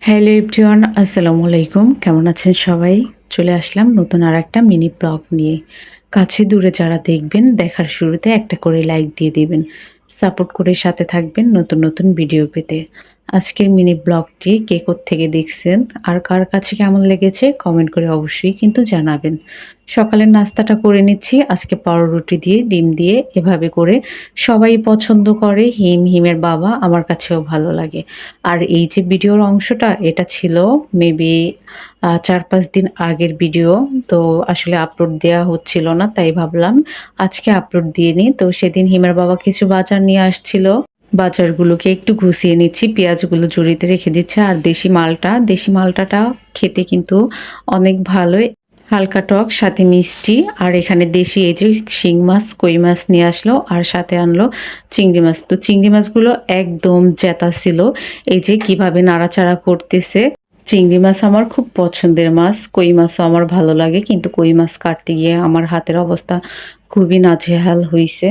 Hello everyone, আসসালামু আলাইকুম। কেমন আছেন সবাই? চলে আসলাম নতুন আরেকটা মিনি ব্লগ নিয়ে। কাছে দূরে যারা দেখবেন, দেখার শুরুতে একটা করে লাইক দিয়ে দিবেন। সাপোর্ট করে সাথে থাকবেন নতুন নতুন ভিডিও পেতে। আজকের মিনি ব্লগটি কে কোত্থেকে দেখছেন আর কার কাছে কেমন লেগেছে কমেন্ট করে অবশ্যই কিন্তু জানাবেন। সকালের নাস্তাটা করে নিচ্ছি আজকে পাউরুটি দিয়ে, ডিম দিয়ে এভাবে করে সবাই পছন্দ করে। হিমের বাবা, আমার কাছেও ভালো লাগে। আর এই যে ভিডিওর অংশটা এটা ছিল মেবি ৪-৫ দিন আগের ভিডিও। তো আসলে আপলোড দেয়া হচ্ছিল না, তাই ভাবলাম আজকে আপলোড দিয়ে নিই। তো সেদিন হিমের বাবা কিছু বাজার নিয়ে আসছিল। বাজারগুলোকে একটু গুছিয়ে নিচ্ছি, পেঁয়াজগুলো ঝুড়িতে রেখে দিচ্ছি। আর দেশি মালটাটা খেতে কিন্তু অনেক ভালোই, হালকা টক সাথে মিষ্টি। আর এখানে দেশি এই যে শিং মাছ, কই মাছ নিয়ে আসলো আর সাথে আনলো চিংড়ি মাছ। তো চিংড়ি মাছগুলো একদম জেতা ছিল, এই যে কিভাবে নাড়াচাড়া করতেছে। চিংড়ি মাছ আমার খুব পছন্দের মাছ, কই মাছও আমার ভালো লাগে, কিন্তু কই মাছ কাটতে গিয়ে আমার হাতের অবস্থা খুবই নাজেহাল হইছে।